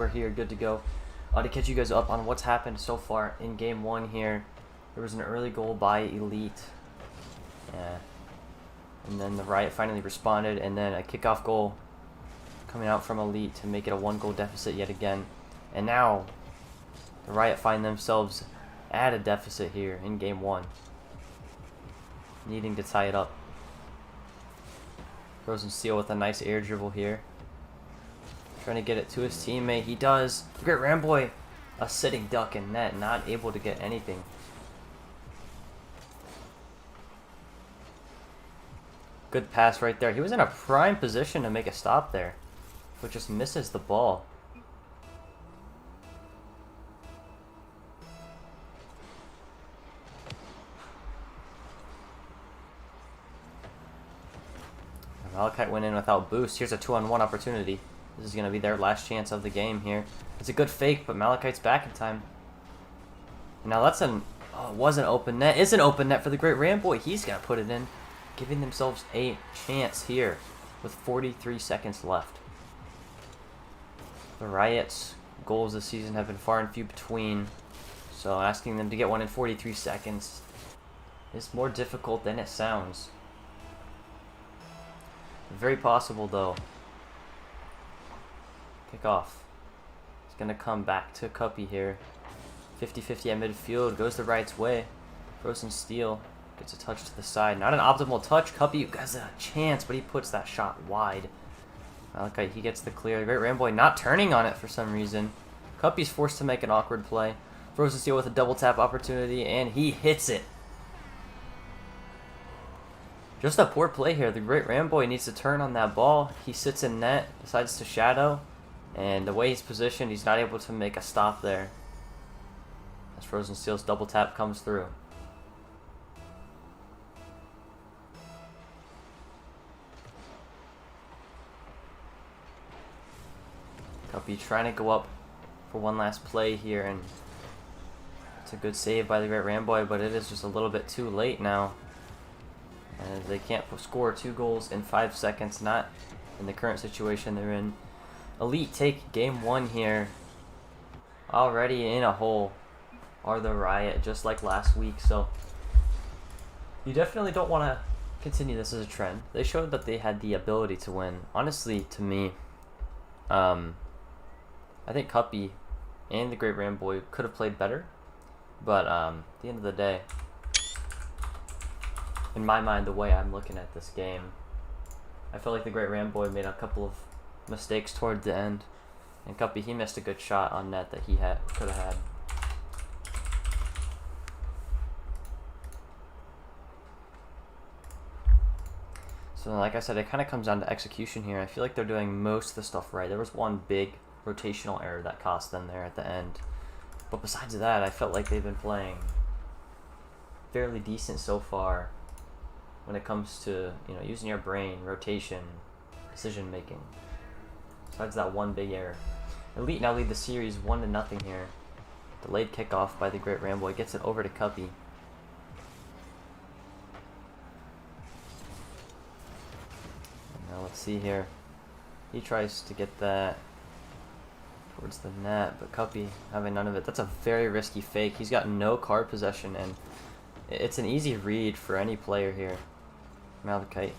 We're here, good to go. To catch you guys up on what's happened so far in game one here. There was an early goal by Elite. Yeah. And then the Riot finally responded, and then a kickoff goal coming out from Elite to make it a 1-goal deficit yet again. And now the Riot find themselves at a deficit here in game one, needing to tie it up. Frozen Steel with a nice air dribble here, trying to get it to his teammate. He does. Great Ramboy, a sitting duck in net, not able to get anything. Good pass right there. He was in a prime position to make a stop there, but just misses the ball. Malachite went in without boost. Here's a 2-on-1 opportunity. This is going to be their last chance of the game here. It's a good fake, but Malachite's back in time. Now that's an... Oh, it was an open net. It's an open net for the Great Ramboy. He's going to put it in, giving themselves a chance here with 43 seconds left. The Riot's goals this season have been far and few between, so asking them to get one in 43 seconds is more difficult than it sounds. Very possible, though. Kickoff. It's going to come back to Cuppy here. 50-50 at midfield. Goes the Riot's way. Frozen Steel gets a touch to the side. Not an optimal touch. Cuppy has a chance, but he puts that shot wide. Malachite, he gets the clear. Great Ramboy not turning on it for some reason. Cuppy's forced to make an awkward play. Frozen Steel with a double tap opportunity, and he hits it. Just a poor play here. The Great Ramboy needs to turn on that ball. He sits in net, decides to shadow, and the way he's positioned, he's not able to make a stop there. As Frozen Steel's double tap comes through. Cuppy trying to go up for one last play here, and it's a good save by the Great Ramboy, but it is just a little bit too late now, as they can't score 2 goals in 5 seconds, not in the current situation they're in. Elite take game one here. Already in a hole are the Riot, just like last week, so you definitely don't want to continue this as a trend. They showed that they had the ability to win. Honestly, to me, I think Cuppy and the Great Ramboy could have played better, but at the end of the day, in my mind, the way I'm looking at this game, I feel like the Great Ramboy made a couple of mistakes toward the end, and Cuppy, he missed a good shot on net that he could have had. So like I said, it kind of comes down to execution here. I feel like they're doing most of the stuff right. There was one big rotational error that cost them there at the end, but besides that, I felt like they've been playing fairly decent so far when it comes to, you know, using your brain, rotation, decision making. Besides that one big error. Elite now lead the series 1-0 here. Delayed kickoff by the Great Ramboy gets it over to Cuppy. Now let's see here. He tries to get that towards the net, but Cuppy having none of it. That's a very risky fake. He's got no card possession, and it's an easy read for any player here. Malachite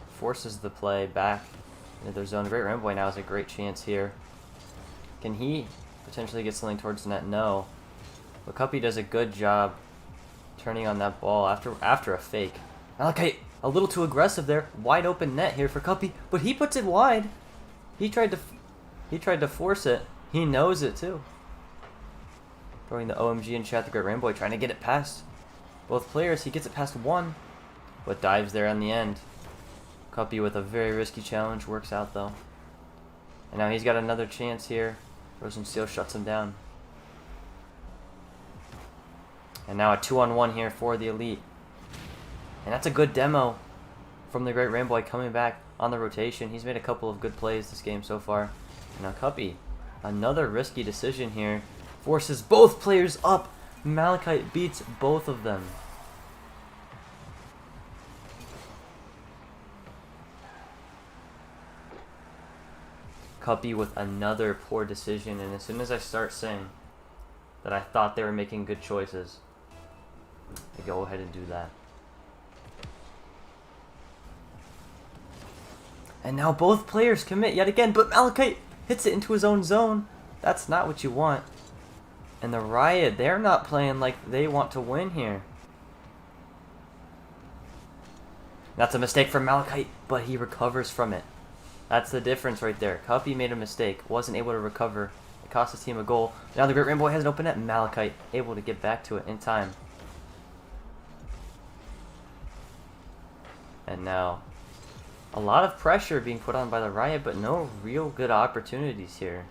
forces the play back into their zone. Great Ramboy now has a great chance here. Can he potentially get something towards the net? No. But Cuppy does a good job turning on that ball after a fake. Malachite a little too aggressive there. Wide open net here for Cuppy, but he puts it wide. He tried to force it. He knows it too. Throwing the OMG in chat. The Great Ramboy trying to get it past both players. He gets it past one, but dives there on the end. Cuppy with a very risky challenge, works out though. And now he's got another chance here. Frozen Steel shuts him down. And now a 2-on-1 here for the Elite. And that's a good demo from the Great Ramboy coming back on the rotation. He's made a couple of good plays this game so far. And now Cuppy, another risky decision here. Forces both players up. Malachite beats both of them. Cuppy with another poor decision, and as soon as I start saying that I thought they were making good choices, I go ahead and do that. And now both players commit yet again, but Malachite hits it into his own zone. That's not what you want. And the Riot, they're not playing like they want to win here. That's a mistake from Malachite, but he recovers from it. That's the difference right there. Cuppy made a mistake, wasn't able to recover. It cost his team a goal. Now the Great Rainbow has an open net. Malachite able to get back to it in time. And now, a lot of pressure being put on by the Riot, but no real good opportunities here.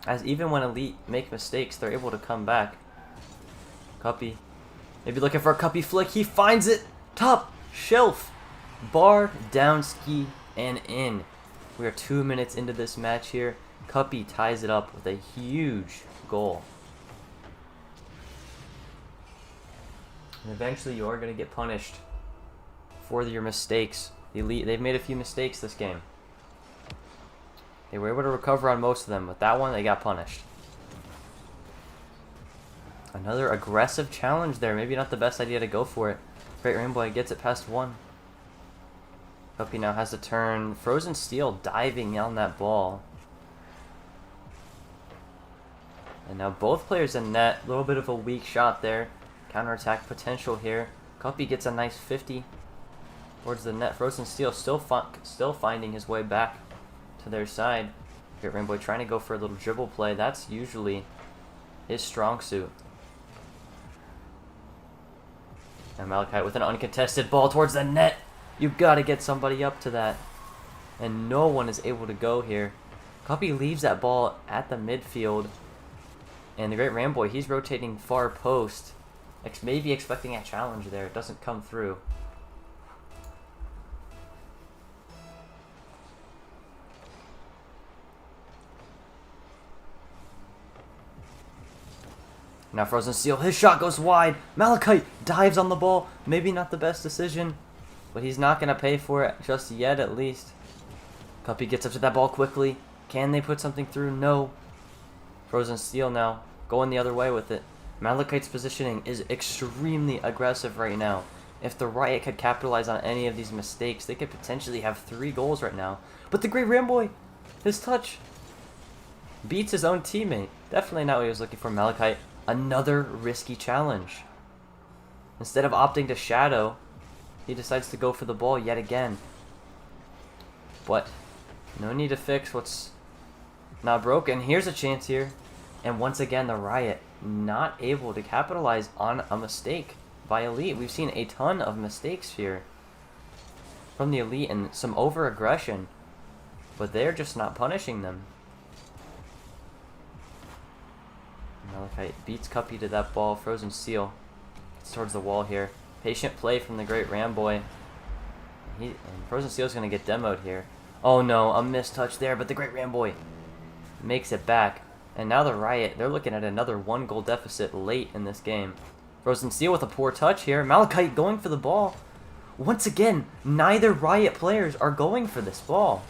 As even when Elite make mistakes, they're able to come back. Cuppy, maybe looking for a Cuppy flick. He finds it. Top shelf. Bar, down ski, and in. We are 2 minutes into this match here. Cuppy ties it up with a huge goal. And eventually you are going to get punished for your mistakes. The Elite, they've made a few mistakes this game. They were able to recover on most of them, but that one they got punished. Another aggressive challenge there. Maybe not the best idea to go for it. Great Rainbow gets it past one. Cuppy now has to turn. Frozen Steel diving on that ball. And now both players in net. A little bit of a weak shot there. Counterattack potential here. Cuppy gets a nice 50 towards the net. Frozen Steel still finding his way back to their side. Great Rainbow trying to go for a little dribble play. That's usually his strong suit. And Malachite with an uncontested ball towards the net. You've got to get somebody up to that. And no one is able to go here. Cuppy leaves that ball at the midfield. And the Great Rainbow, he's rotating far post. Maybe expecting a challenge there. It doesn't come through. Now Frozen Steel, his shot goes wide. Malachite dives on the ball. Maybe not the best decision, but he's not going to pay for it just yet at least. Cuppy gets up to that ball quickly. Can they put something through? No. Frozen Steel now going the other way with it. Malachite's positioning is extremely aggressive right now. If the Riot could capitalize on any of these mistakes, they could potentially have 3 goals right now. But the Great Rainbow, his touch beats his own teammate. Definitely not what he was looking for. Malachite, another risky challenge. Instead of opting to shadow, he decides to go for the ball yet again. But no need to fix what's not broken. Here's a chance here. And once again, the Riot not able to capitalize on a mistake by Elite. We've seen a ton of mistakes here from the Elite and some over-aggression, but they're just not punishing them. Malachite beats Cuppy to that ball. Frozen Steel gets towards the wall here. Patient play from the Great Ramboy. And Frozen Steel's going to get demoed here. Oh no, a missed touch there, but the Great Ramboy makes it back. And now the Riot, they're looking at another 1-goal deficit late in this game. Frozen Steel with a poor touch here. Malachite going for the ball. Once again, neither Riot players are going for this ball.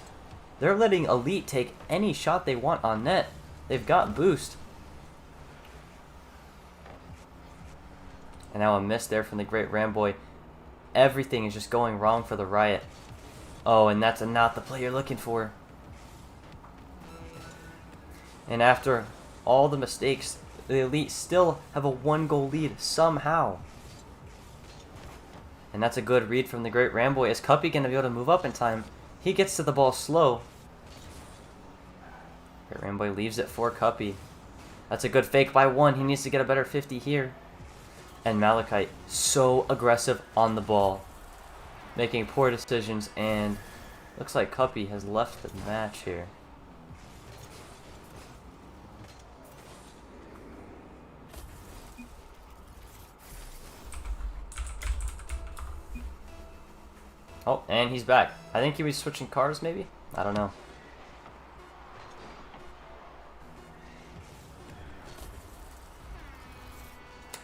They're letting Elite take any shot they want on net. They've got boost. And now a miss there from the Great Ramboy. Everything is just going wrong for the Riot. Oh, and that's not the play you're looking for. And after all the mistakes, the Elite still have a 1-goal lead somehow. And that's a good read from the Great Ramboy. Is Cuppy going to be able to move up in time? He gets to the ball slow. Great Ramboy leaves it for Cuppy. That's a good fake by 1. He needs to get a better 50 here. And Malachite, so aggressive on the ball. Making poor decisions, and looks like Cuppy has left the match here. Oh, and he's back. I think he was switching cars, maybe? I don't know.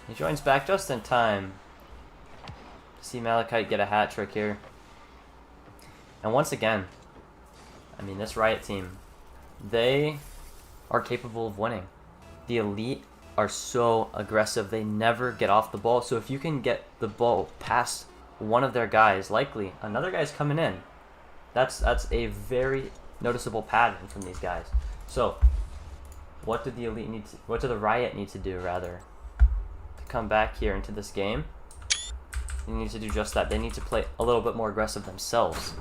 He joins back just in time to see Malachite get a hat trick here. And once again, I mean, this Riot team, they are capable of winning. The Elite are so aggressive. They never get off the ball. So if you can get the ball past one of their guys, likely another guy's coming in. That's a very noticeable pattern from these guys. So what do the Riot need to do rather to come back here into this game? They need to do just that. They need to play a little bit more aggressive themselves.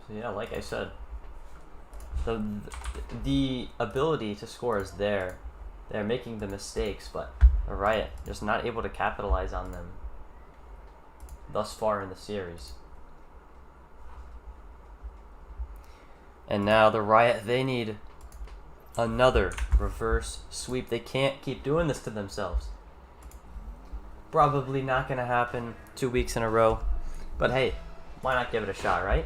So yeah, like I said, the ability to score is there. They're making the mistakes, but the Riot just not able to capitalize on them thus far in the series. And now the Riot, they need another reverse sweep. They can't keep doing this to themselves. Probably not going to happen 2 weeks in a row. But hey, why not give it a shot, right?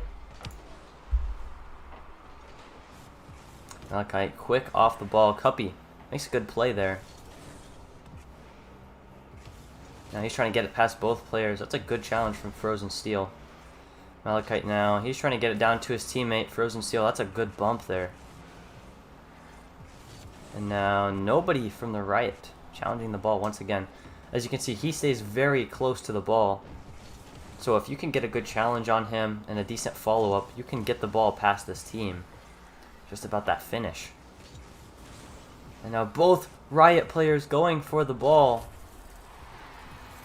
Malachi, quick off the ball. Cuppy makes a good play there. Now he's trying to get it past both players. That's a good challenge from Frozen Steel. Malachite now, he's trying to get it down to his teammate, Frozen Steel. That's a good bump there. And now nobody from the Riot challenging the ball once again. As you can see, he stays very close to the ball. So if you can get a good challenge on him and a decent follow-up, you can get the ball past this team. Just about that finish. And now both Riot players going for the ball.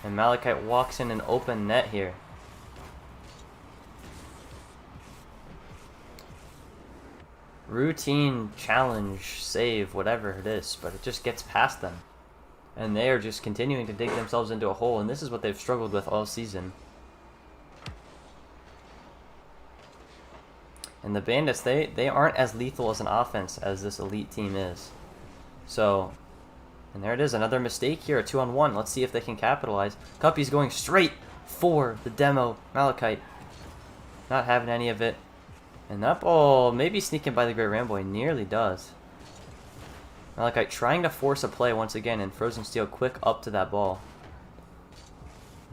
And Malachite walks in an open net here. Routine, challenge, save, whatever it is, but it just gets past them. And they are just continuing to dig themselves into a hole, and this is what they've struggled with all season. And the Bandits, they aren't as lethal as an offense as this Elite team is. So, and there it is, another mistake here, a 2-on-1. Let's see if they can capitalize. Cuppy's going straight for the demo. Malachite not having any of it. And that ball maybe sneaking by the Great Ramboy, nearly does. Malachite trying to force a play once again, and Frozen Steel quick up to that ball.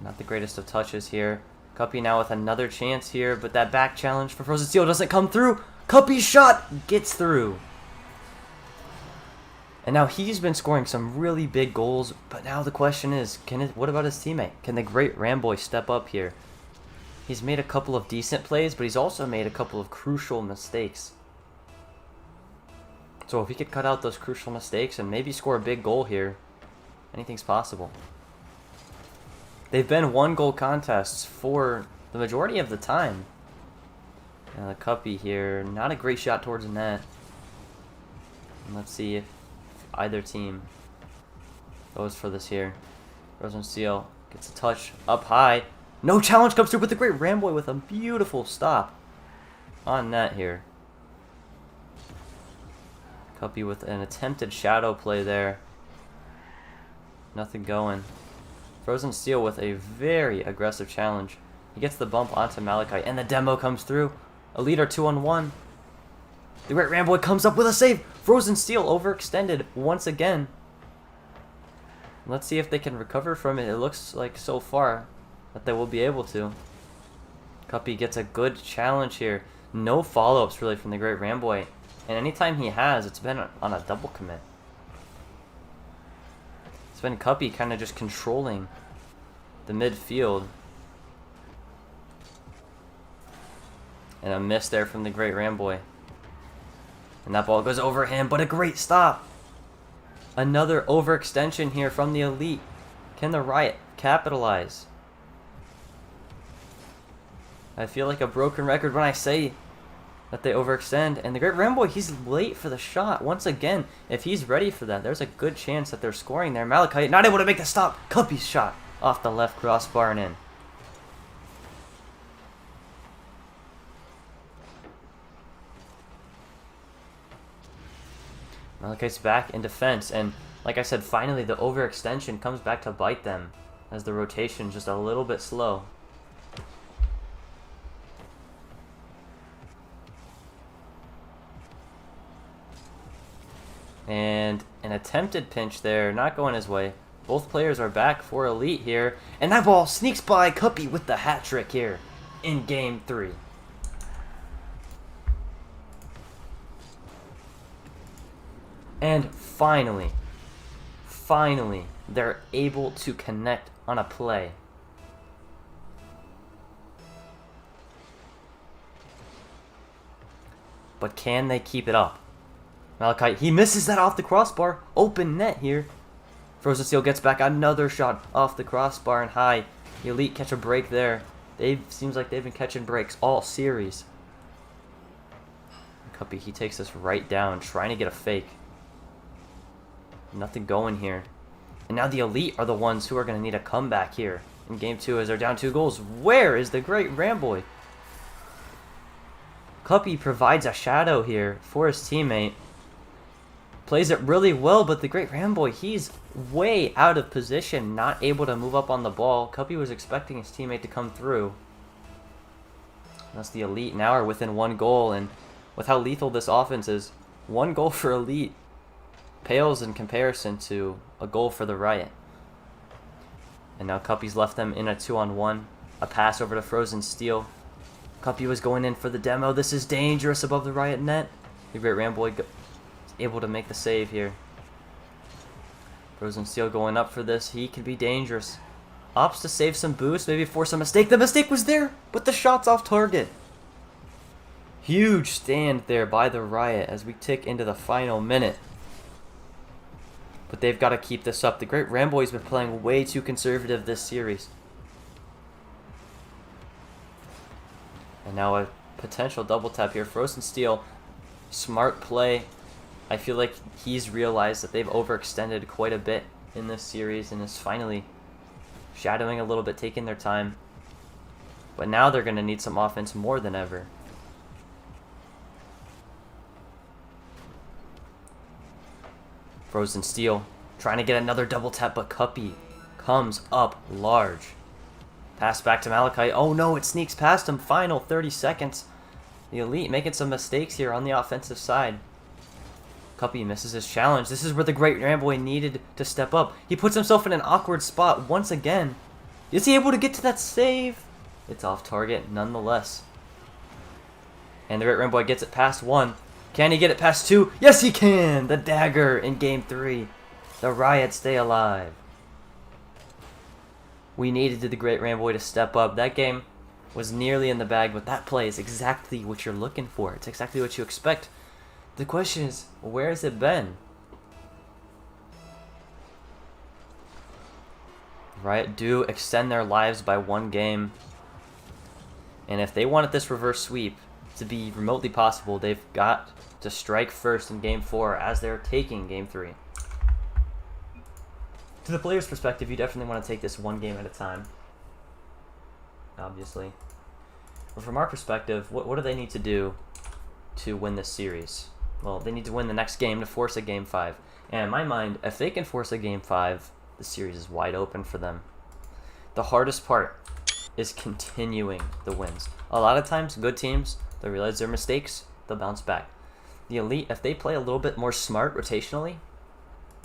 Not the greatest of touches here. Cuppy now with another chance here, but that back challenge for Frozen Steel doesn't come through. Cuppy's shot gets through. And now he's been scoring some really big goals, but now the question is, what about his teammate? Can the Great Ramboy step up here? He's made a couple of decent plays, but he's also made a couple of crucial mistakes. So if he could cut out those crucial mistakes and maybe score a big goal here, anything's possible. They've been 1-goal contests for the majority of the time. And the Cuppy here, not a great shot towards the net. And let's see if either team goes for this here. Frozen Steel gets a touch up high. No challenge comes through, but the Great Ramboy with a beautiful stop on net here. Cuppy with an attempted shadow play there. Nothing going. Frozen Steel with a very aggressive challenge. He gets the bump onto Malachite, and the demo comes through. A leader 2-on-1. The Great Ramboy comes up with a save. Frozen Steel overextended once again. Let's see if they can recover from it. It looks like so far that they will be able to. Cuppy gets a good challenge here. No follow-ups really from the Great Ramboy. And anytime he has, it's been on a double commit. It's been Cuppy kind of just controlling the midfield. And a miss there from the Great Ramboy. And that ball goes over him, but a great stop. Another overextension here from the Elite. Can the Riot capitalize? I feel like a broken record when I say that they overextend. And the Great Ramboy, he's late for the shot. Once again, if he's ready for that, there's a good chance that they're scoring there. Malachite not able to make the stop. Cuppy's shot off the left crossbar and in. Malachite's back in defense, and like I said, finally the overextension comes back to bite them as the rotation's just a little bit slow. And an attempted pinch there, not going his way. Both players are back for Elite here, and that ball sneaks by Cuppy with the hat trick here in Game 3. And finally, they're able to connect on a play. But can they keep it up? Malachite, he misses that off the crossbar. Open net here. Frozen Steel gets back another shot off the crossbar and high. The Elite catch a break there. Seems like they've been catching breaks all series. Cuppy, he takes this right down, trying to get a fake. Nothing going here. And now the Elite are the ones who are going to need a comeback here in Game 2 as they're down 2 goals. Where is the great Ramboy? Cuppy provides a shadow here for his teammate. Plays it really well, but the great Ramboy, he's way out of position, not able to move up on the ball. Cuppy was expecting his teammate to come through. That's the Elite now are within 1 goal, and with how lethal this offense is, 1 goal for Elite pales in comparison to a goal for the Riot. And now Cuppy's left them in a 2-on-1. A pass over to Frozen Steel. Cuppy was going in for the demo. This is dangerous above the Riot net. The great Ramboy able to make the save here. Frozen Steel going up for this. He could be dangerous. Opts to save some boost, maybe force a mistake. The mistake was there, but the shot's off target. Huge stand there by the Riot as we tick into the final minute. But they've got to keep this up. The great Ramboy's been playing way too conservative this series. And now a potential double tap here. Frozen Steel, smart play. I feel like he's realized that they've overextended quite a bit in this series and is finally shadowing a little bit, taking their time. But now they're going to need some offense more than ever. Frozen Steel trying to get another double tap, but Cuppy comes up large. Pass back to Malachite. Oh no, it sneaks past him. Final 30 seconds. The Elite making some mistakes here on the offensive side. Cuppy misses his challenge. This is where the great Ramboy needed to step up. He puts himself in an awkward spot once again. Is he able to get to that save? It's off target nonetheless. And the great Ramboy gets it past 1. Can he get it past 2? Yes, he can! The dagger in Game 3. The Riot stay alive. We needed the great Ramboy to step up. That game was nearly in the bag, but that play is exactly what you're looking for. It's exactly what you expect. The question is, where has it been? Riot do extend their lives by 1 game. And if they wanted this reverse sweep to be remotely possible, they've got to strike first in Game 4 as they're taking Game 3. To the player's perspective, you definitely want to take this 1 game at a time. Obviously. But from our perspective, what do they need to do to win this series? Well, they need to win the next game to force a Game 5. And in my mind, if they can force a Game 5, the series is wide open for them. The hardest part is continuing the wins. A lot of times, good teams, they'll realize their mistakes, they'll bounce back. The Elite, if they play a little bit more smart rotationally,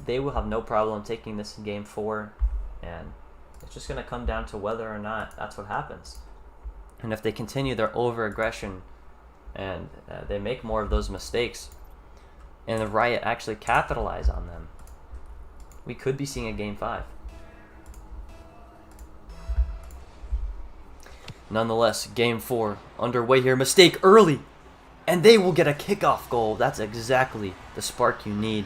they will have no problem taking this in Game 4. And it's just going to come down to whether or not that's what happens. And if they continue their over-aggression and they make more of those mistakes, and the Riot actually capitalize on them, we could be seeing a Game 5. Nonetheless, Game 4 underway here. Mistake early, and they will get a kickoff goal. That's exactly the spark you need.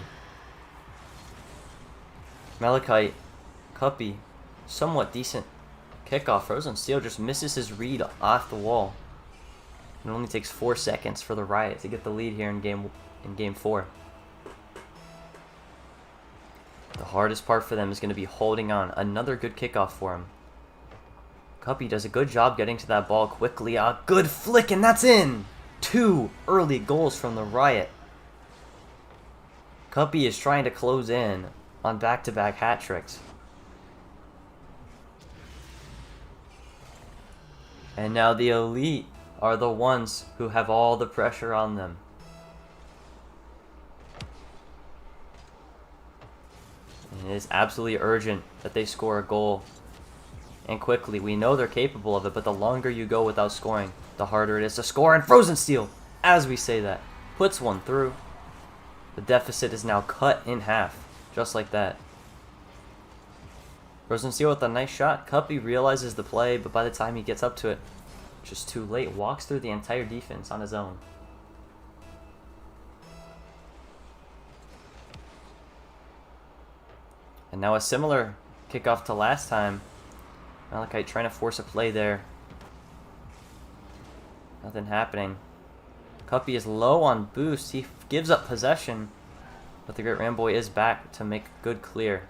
Malachite, Cuppy, somewhat decent kickoff. Frozen Steel just misses his read off the wall. It only takes 4 seconds for the Riot to get the lead here in Game 4. The The hardest part for them is going to be holding on. Another good kickoff for him. Cuppy does a good job getting to that ball quickly. A good flick, and that's in! 2 early goals from the Riot. Cuppy is trying to close in on back-to-back hat tricks. And now the Elite are the ones who have all the pressure on them. And it is absolutely urgent that they score a goal. And quickly. We know they're capable of it, but the longer you go without scoring, the harder it is to score. And Frozen Steel, as we say that, puts one through. The deficit is now cut in half, just like that. Frozen Steel with a nice shot. Cuppy realizes the play, but by the time he gets up to it, just too late. Walks through the entire defense on his own. And now a similar kickoff to last time. Malachite trying to force a play there. Nothing happening. Cuppy is low on boost. He gives up possession, but the Great Ramboy is back to make good clear.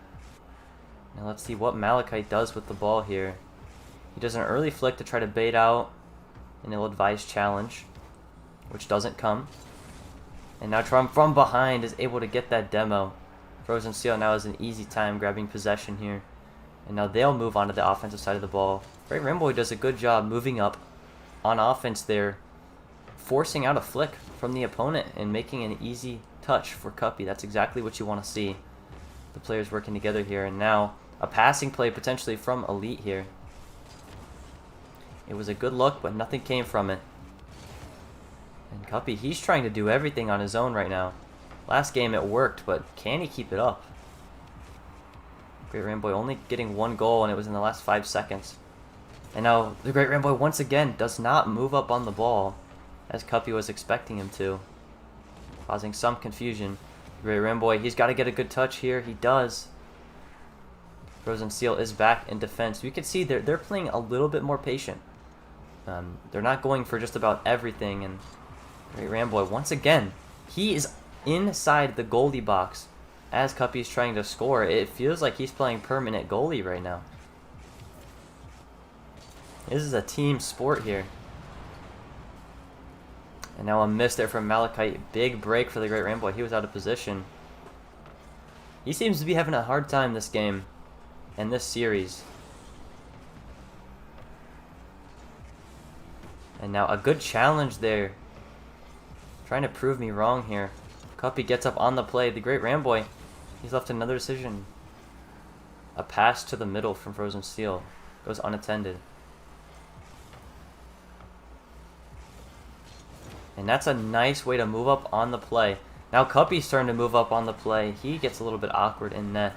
Now let's see what Malachite does with the ball here. He does an early flick to try to bait out an ill-advised challenge, which doesn't come. And now Trump from behind is able to get that demo. Frozen Steel now has an easy time grabbing possession here. And now they'll move on to the offensive side of the ball. Great Ramboy does a good job moving up on offense there, forcing out a flick from the opponent and making an easy touch for Cuppy. That's exactly what you want to see. The players working together here. And now a passing play potentially from Elite here. It was a good look, but nothing came from it. And Cuppy, he's trying to do everything on his own right now. Last game it worked, but can he keep it up? Great Ramboy only getting 1 goal, and it was in the last 5 seconds. And now the Great Ramboy once again does not move up on the ball as Cuppy was expecting him to, causing some confusion. Great Ramboy, he's got to get a good touch here. He does. Frozen Steel is back in defense. You can see they're playing a little bit more patient. They're not going for just about everything. And Great Ramboy, once again, he is inside the goalie box as Cuppy's trying to score. It feels like he's playing permanent goalie right now. This is a team sport here. And now a miss there from Malachite. Big break for the Great Ramboy. He was out of position. He seems to be having a hard time this game and this series. And now a good challenge there. Trying to prove me wrong here. Cuppy gets up on the play. The Great Ramboy, he's left another decision. A pass to the middle from Frozen Steel. Goes unattended. And that's a nice way to move up on the play. Now Cuppy's starting to move up on the play. He gets a little bit awkward in net.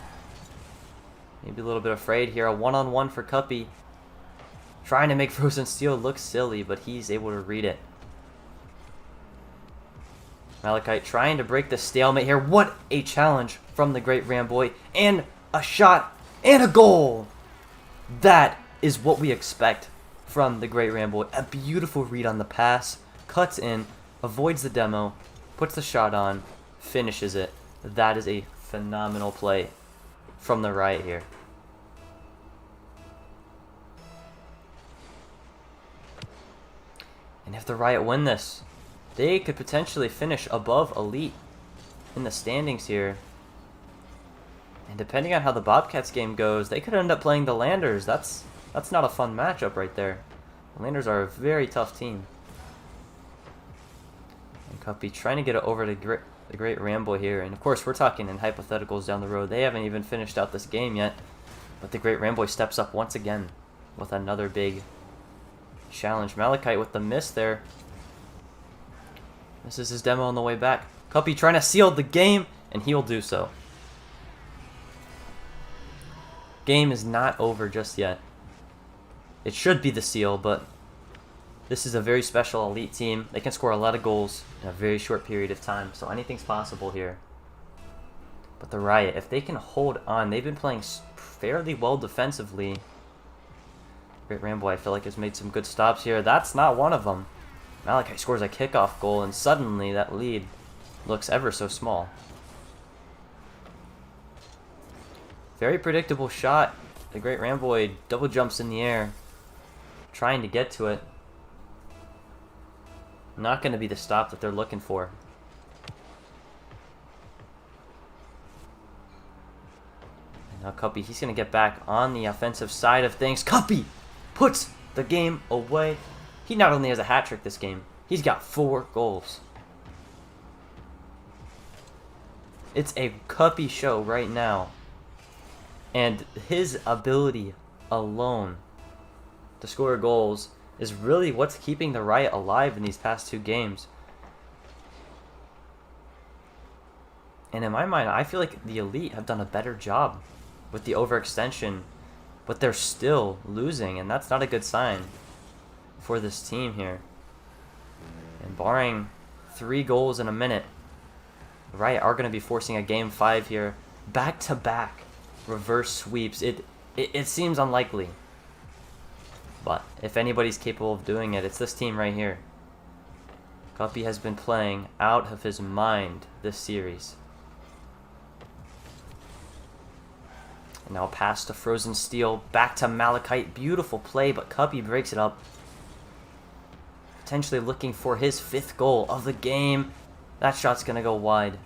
Maybe a little bit afraid here. A one-on-one for Cuppy. Trying to make Frozen Steel look silly, but he's able to read it. Malachite trying to break the stalemate here. What a challenge from the Great Ramboy. And a shot and a goal. That is what we expect from the Great Ramboy. A beautiful read on the pass. Cuts in, avoids the demo, puts the shot on, finishes it. That is a phenomenal play from the Riot here. And if the Riot win this, they could potentially finish above Elite in the standings here. And depending on how the Bobcats game goes, they could end up playing the Landers. That's not a fun matchup right there. The Landers are a very tough team. And Cuppy trying to get it over to the Great Ramboy here. And of course, we're talking in hypotheticals down the road. They haven't even finished out this game yet. But the Great Ramboy steps up once again with another big challenge. Malachite with the miss there. This is his demo on the way back. Cuppy trying to seal the game, and he will do so. Game is not over just yet. It should be the seal, but this is a very special Elite team. They can score a lot of goals in a very short period of time, so anything's possible here. But the Riot, if they can hold on, they've been playing fairly well defensively. Great Ramboy, I feel like, has made some good stops here. That's not one of them. Malachite scores a kickoff goal, and suddenly that lead looks ever so small. Very predictable shot. The great Ramboy double jumps in the air, trying to get to it. Not going to be the stop that they're looking for. And now Cuppy, he's going to get back on the offensive side of things. Cuppy puts the game away. He not only has a hat trick this game, he's got 4 goals. It's a Cuppy show right now. And his ability alone to score goals is really what's keeping the Riot alive in these past 2 games. And in my mind, I feel like the Elite have done a better job with the overextension, but they're still losing, and that's not a good sign for this team here. And barring 3 goals in a minute, the Riot are going to be forcing a game 5 here. Back-to-back reverse sweeps. It seems unlikely. But if anybody's capable of doing it, it's this team right here. Cuppy has been playing out of his mind this series. And now pass to Frozen Steel. Back to Malachite. Beautiful play, but Cuppy breaks it up. Potentially looking for his 5th goal of the game. That shot's going to go wide.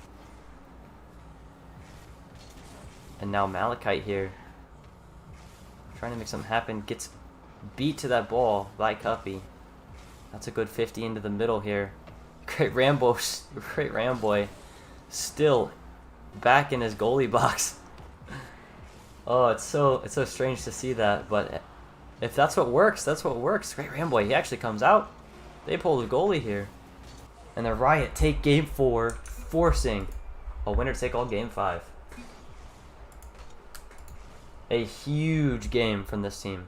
And now Malachite here, trying to make something happen, gets beat to that ball by Cuppy. That's a good 50 into the middle here. Great Ramboy, still back in his goalie box. Oh, it's so strange to see that, but if that's what works, that's what works. Great Ramboy, he actually comes out. They pull the goalie here. And the Riot take game 4, forcing a winner take all game 5. A huge game from this team.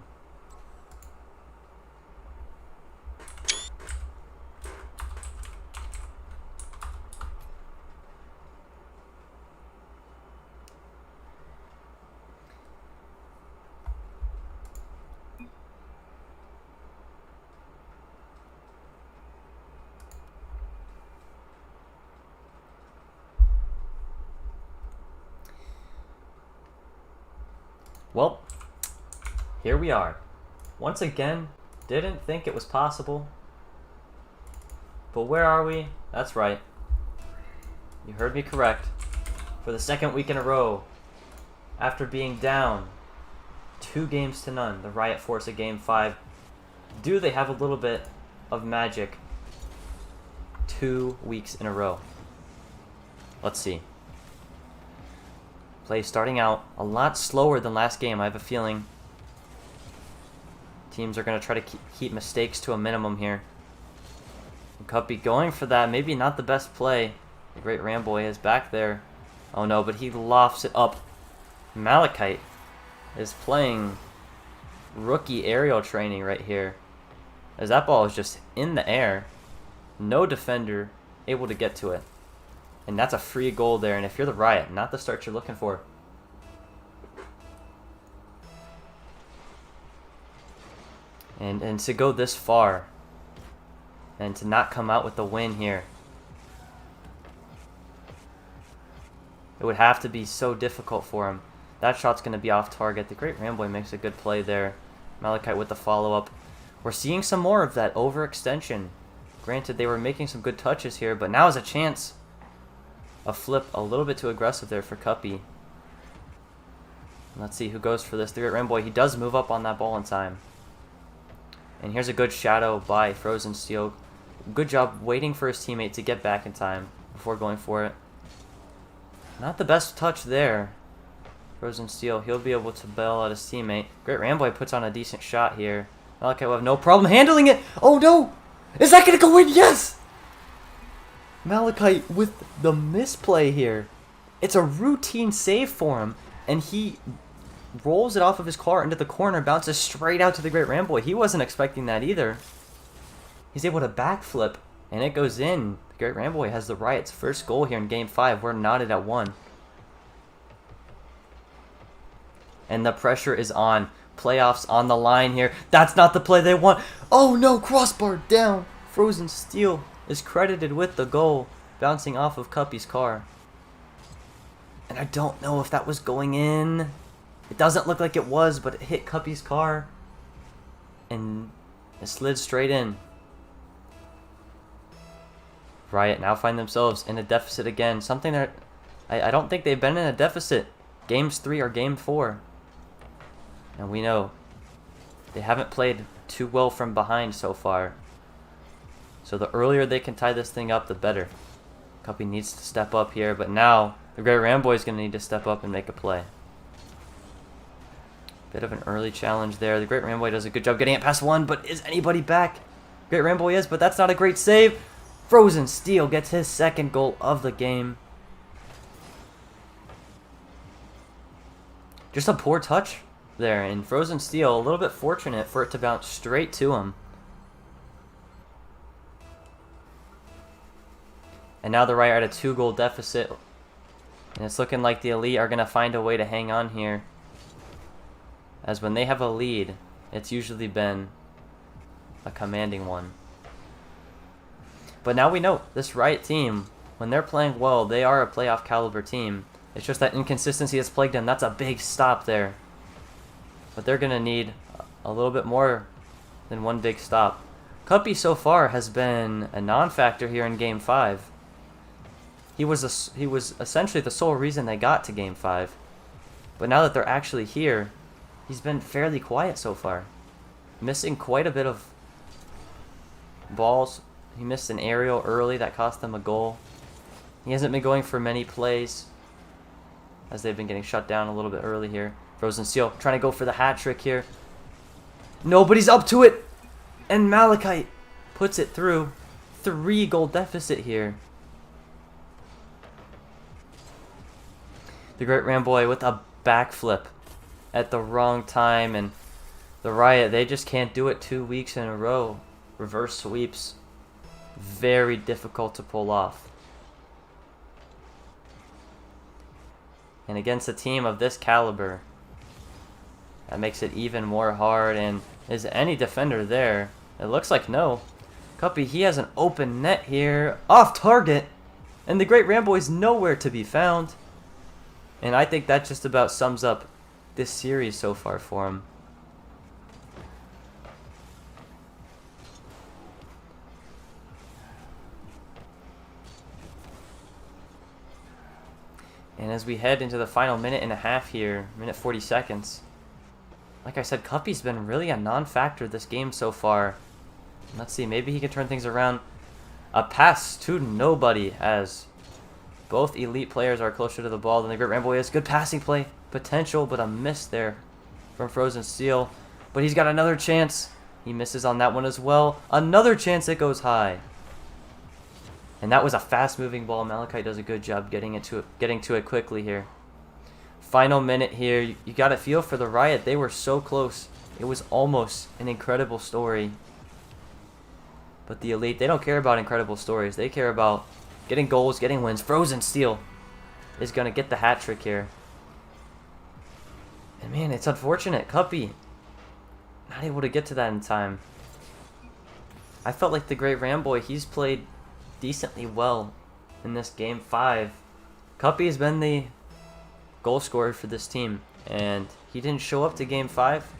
Well, here we are. Once again, didn't think it was possible. But where are we? That's right. You heard me correct. For the 2nd week in a row, after being down 2-0, the Riot force a game 5. Do they have a little bit of magic 2 weeks in a row? Let's see. Play starting out a lot slower than last game. I have a feeling teams are going to try to keep mistakes to a minimum here. And Cuppy going for that. Maybe not the best play. The great Ramboy is back there. Oh no, but he lofts it up. Malachite is playing rookie aerial training right here, as that ball is just in the air. No defender able to get to it. And that's a free goal there. And if you're the Riot, not the start you're looking for. And to go this far and to not come out with the win here, it would have to be so difficult for him. That shot's going to be off target. The great Ramboy makes a good play there. Malachite with the follow-up. We're seeing some more of that overextension. Granted, they were making some good touches here, but now is a chance. A flip a little bit too aggressive there for Cuppy. Let's see who goes for this. The great Ramboy, he does move up on that ball in time. And here's a good shadow by Frozen Steel. Good job waiting for his teammate to get back in time before going for it. Not the best touch there. Frozen Steel, he'll be able to bail out his teammate. Great Ramboy puts on a decent shot here. Malachite will have no problem handling it. Oh no! Is that going to go in? Yes! Malachite with the misplay here. It's a routine save for him, and he rolls it off of his car into the corner, bounces straight out to the great Ramboy. He wasn't expecting that either. He's able to backflip, and it goes in. The great Ramboy has the Riot's first goal here in Game 5. We're knotted at 1. And the pressure is on. Playoffs on the line here. That's not the play they want. Oh no, crossbar down. Frozen Steel is credited with the goal, bouncing off of Cuppy's car. And I don't know if that was going in. It doesn't look like it was, but it hit Cuppy's car. And it slid straight in. Riot now find themselves in a deficit again. Something that I don't think they've been in a deficit. Games 3 or Game 4. And we know they haven't played too well from behind so far. So the earlier they can tie this thing up, the better. Cuppy needs to step up here, but now the Great Ramboy is going to need to step up and make a play. Bit of an early challenge there. The Great Ramboy does a good job getting it past one, but is anybody back? Great Ramboy is, but that's not a great save. Frozen Steel gets his second goal of the game. Just a poor touch there, and Frozen Steel a little bit fortunate for it to bounce straight to him. And now the Riot are at a 2-goal deficit, and it's looking like the Elite are going to find a way to hang on here. As when they have a lead, it's usually been a commanding one. But now we know this Riot team, when they're playing well, they are a playoff caliber team. It's just that inconsistency has plagued them. That's a big stop there. But they're going to need a little bit more than one big stop. Cuppy so far has been a non-factor here in Game 5. He was essentially the sole reason they got to Game 5. But now that they're actually here, he's been fairly quiet so far. Missing quite a bit of balls. He missed an aerial early that cost them a goal. He hasn't been going for many plays, as they've been getting shut down a little bit early here. Frozen Steel trying to go for the hat trick here. Nobody's up to it! And Malachite puts it through. 3-goal deficit here. The Great Ramboy with a backflip at the wrong time, and the Riot, they just can't do it 2 weeks in a row. Reverse sweeps. Very difficult to pull off. And against a team of this caliber, that makes it even more hard. And is any defender there? It looks like no. Cuppy, he has an open net here. Off target. And the Great Ramboy is nowhere to be found. And I think that just about sums up this series so far for him. And as we head into the final minute and a half here, minute 40 seconds, like I said, Cuppy's been really a non-factor this game so far. Let's see, maybe he can turn things around. A pass to nobody as both elite players are closer to the ball than the Great Ramboy is. Good passing play potential, but a miss there from Frozen Steel. But he's got another chance. He misses on that one as well. Another chance that goes high. And that was a fast-moving ball. Malachite does a good job getting to it quickly here. Final minute here. You got to feel for the Riot. They were so close. It was almost an incredible story. But the Elite, they don't care about incredible stories. They care about getting goals, getting wins. Frozen Steel is going to get the hat trick here. And man, it's unfortunate. Cuppy not able to get to that in time. I felt like the Great Ramboy, he's played decently well in this Game 5. Cuppy has been the goal scorer for this team, and he didn't show up to Game 5.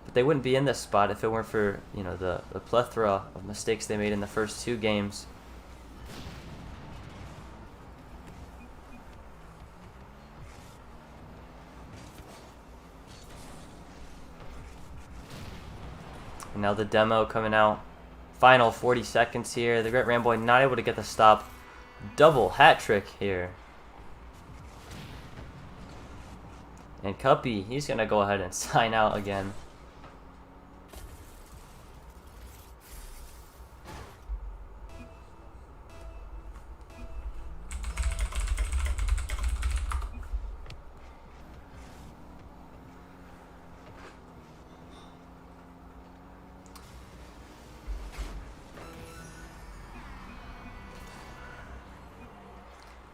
But they wouldn't be in this spot if it weren't for, you know, the plethora of mistakes they made in the first 2 games. And now the demo coming out. Final 40 seconds here. The Great Ramboy not able to get the stop. Double hat trick here. And Cuppy, he's going to go ahead and sign out again.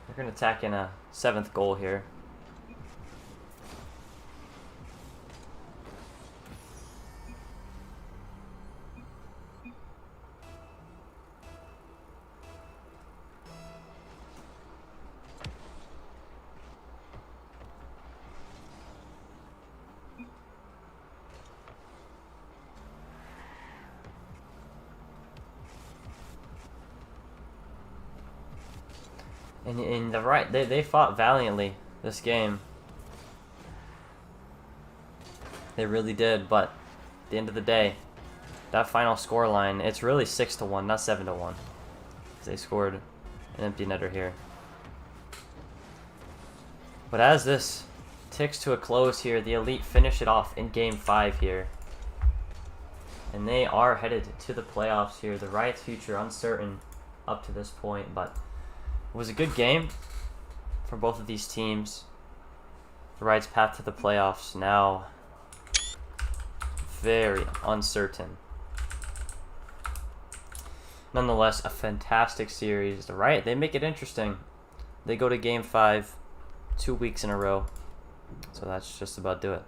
We're going to tack in a 7th goal here. And the Riot, they fought valiantly this game. They really did, but at the end of the day, that final score line, it's really 6-1, not 7-1. They scored an empty netter here. But as this ticks to a close here, the Elite finish it off in Game 5 here. And they are headed to the playoffs here. The Riot's future uncertain up to this point, but it was a good game for both of these teams. The Riot's path to the playoffs now very uncertain. Nonetheless, a fantastic series. The Riot, they make it interesting. They go to Game 5 2 weeks in a row. So that's just about do it.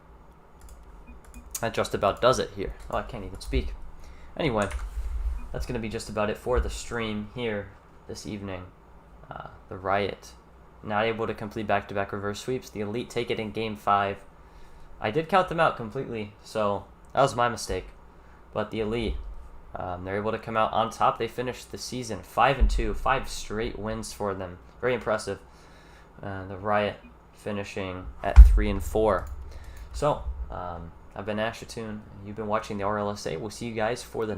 That just about does it here. Oh, I can't even speak. Anyway, that's going to be just about it for the stream here this evening. The Riot not able to complete back-to-back reverse sweeps. The Elite take it in Game 5. I did count them out completely, so that was my mistake. But the Elite, they're able to come out on top. They finished the season 5-2, 5 straight wins for them. Very impressive. The Riot finishing at 3-4. So, I've been Ashatoon. You've been watching the RLSA. We'll see you guys for the next